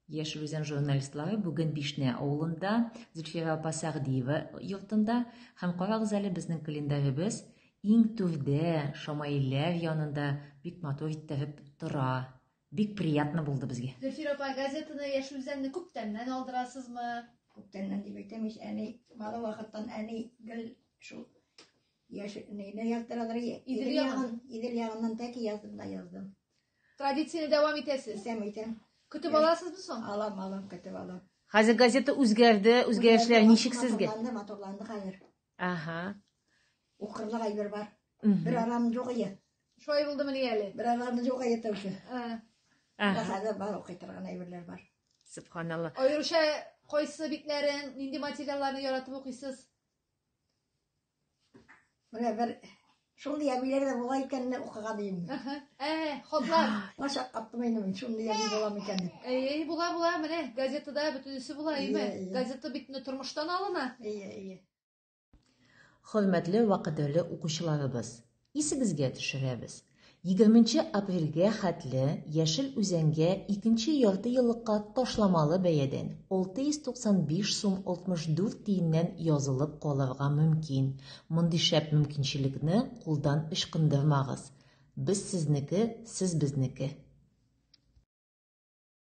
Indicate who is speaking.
Speaker 1: Яшел Үзән журналистлары бүген Бишнә авылында, Зөлфира апа Сәгъдиева йортында һәм карагыз әле безнең календаребез иң түрдә Шамаилләр янында бик матур иттереп тора. Бик приятно булды безгә.
Speaker 2: Зөлфира апа, газетаны Яшел Үзәнне күптәннән алдырасызмы?
Speaker 3: Күптәннән дип әйтәм, әни бала вакыттан әни гел шул нейне яздыралар, Идел ягыннан тәки яздым да яздым.
Speaker 2: Традицияны дәвам итәсез.
Speaker 3: Итәм.
Speaker 2: Көтеп аласызмы соң?
Speaker 3: Алам, көтеп алам.
Speaker 1: Хәзер газета үзгәрде, үзгәрешләр ничек сезгә?
Speaker 3: Матурланды хәзер.
Speaker 1: Аха.
Speaker 3: Укырлык әйбер бар. Бер арам юк иде.
Speaker 2: Шулай булдымы ни әле?
Speaker 3: Бер арам юк иде тәүше.
Speaker 2: Аха.
Speaker 3: Хәзер бар укый торган әйберләр бар.
Speaker 1: Субханалла.
Speaker 2: Аеруча кайсы битләрен, нинди материалларны яратып укыйсыз?
Speaker 3: Менә бер шундый әбиләр дә була икәнне укыган идем.
Speaker 2: Хатлар.
Speaker 3: Машак каптым инде, шундый әби була икән.
Speaker 2: Була, менә газетада бөтенесе була, әйме? Газета битне тормыштан алына.
Speaker 1: Хөрмәтле вакытлы укучыларыбыз, исегезгә төшерәбез. 20 апрельгә хәтле Яшел Үзәнгә 2нче ярты еллыкка ташламалы бәядән 695 сум 64 тиеннән язылып калырга мөмкин. Мондый шәп мөмкинчелекне кулдан ычкындырмагыз. Без сезнеке, сез безнеке.